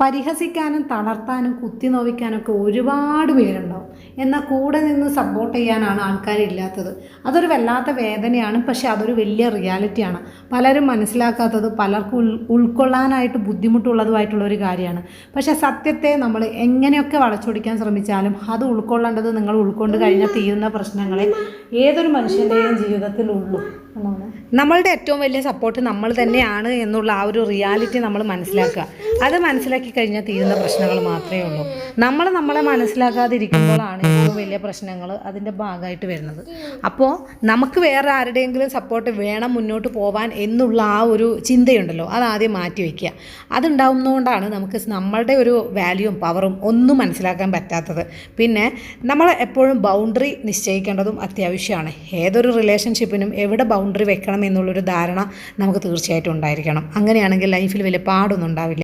പരിഹസിക്കാനും തളർത്താനും കുത്തി നോവിക്കാനൊക്കെ ഒരുപാട് പേരുണ്ടാവും. എന്നാൽ കൂടെ നിന്ന് സപ്പോർട്ട് ചെയ്യാനാണ് ആൾക്കാരില്ലാത്തത്. അതൊരു വല്ലാത്ത വേദനയാണ്. പക്ഷേ അതൊരു വലിയ റിയാലിറ്റിയാണ്. പലരും മനസ്സിലാക്കാത്തത്, പലർക്കും ഉൾക്കൊള്ളാനായിട്ട് ബുദ്ധിമുട്ടുള്ളതുമായിട്ടുള്ള ഒരു കാര്യമാണ്. പക്ഷേ സത്യത്തെ നമ്മൾ എങ്ങനെയൊക്കെ വളച്ചൊടിക്കാൻ ശ്രമിച്ചാലും അത് ഉൾക്കൊള്ളേണ്ടത് നിങ്ങൾ ഉൾക്കൊണ്ട് കഴിഞ്ഞാൽ തീരുന്ന പ്രശ്നങ്ങളെ ഏതൊരു മനുഷ്യൻ്റെയും ജീവിതത്തിലുള്ളൂ. നമ്മളുടെ ഏറ്റവും വലിയ സപ്പോർട്ട് നമ്മൾ തന്നെയാണ് എന്നുള്ള ആ ഒരു റിയാലിറ്റി നമ്മൾ മനസ്സിലാക്കുക. അത് മനസ്സിലാക്കി കഴിഞ്ഞാൽ തീരുന്ന പ്രശ്നങ്ങൾ മാത്രമേ ഉള്ളൂ. നമ്മളെ മനസ്സിലാക്കാതിരിക്കുമ്പോഴാണ് ഏറ്റവും വലിയ പ്രശ്നങ്ങൾ അതിൻ്റെ ഭാഗമായിട്ട് വരുന്നത്. അപ്പോൾ നമുക്ക് വേറെ ആരുടെയെങ്കിലും സപ്പോർട്ട് വേണം മുന്നോട്ട് പോകാൻ എന്നുള്ള ആ ഒരു ചിന്തയുണ്ടല്ലോ, അതാദ്യം മാറ്റി വയ്ക്കുക. അതുണ്ടാവുന്നതുകൊണ്ടാണ് നമുക്ക് നമ്മളുടെ ഒരു വാല്യൂവും പവറും ഒന്നും മനസ്സിലാക്കാൻ പറ്റാത്തത്. പിന്നെ നമ്മൾ എപ്പോഴും ബൗണ്ടറി നിശ്ചയിക്കേണ്ടതും അത്യാവശ്യമാണ്. ഏതൊരു റിലേഷൻഷിപ്പിനും എവിടെ ബൗണ്ടറി വെക്കണം എന്നുള്ളൊരു ധാരണ നമുക്ക് തീർച്ചയായിട്ടും ഉണ്ടായിരിക്കണം. അങ്ങനെയാണെങ്കിൽ ലൈഫിൽ വലിയ പാടൊന്നും ഉണ്ടാവില്ല.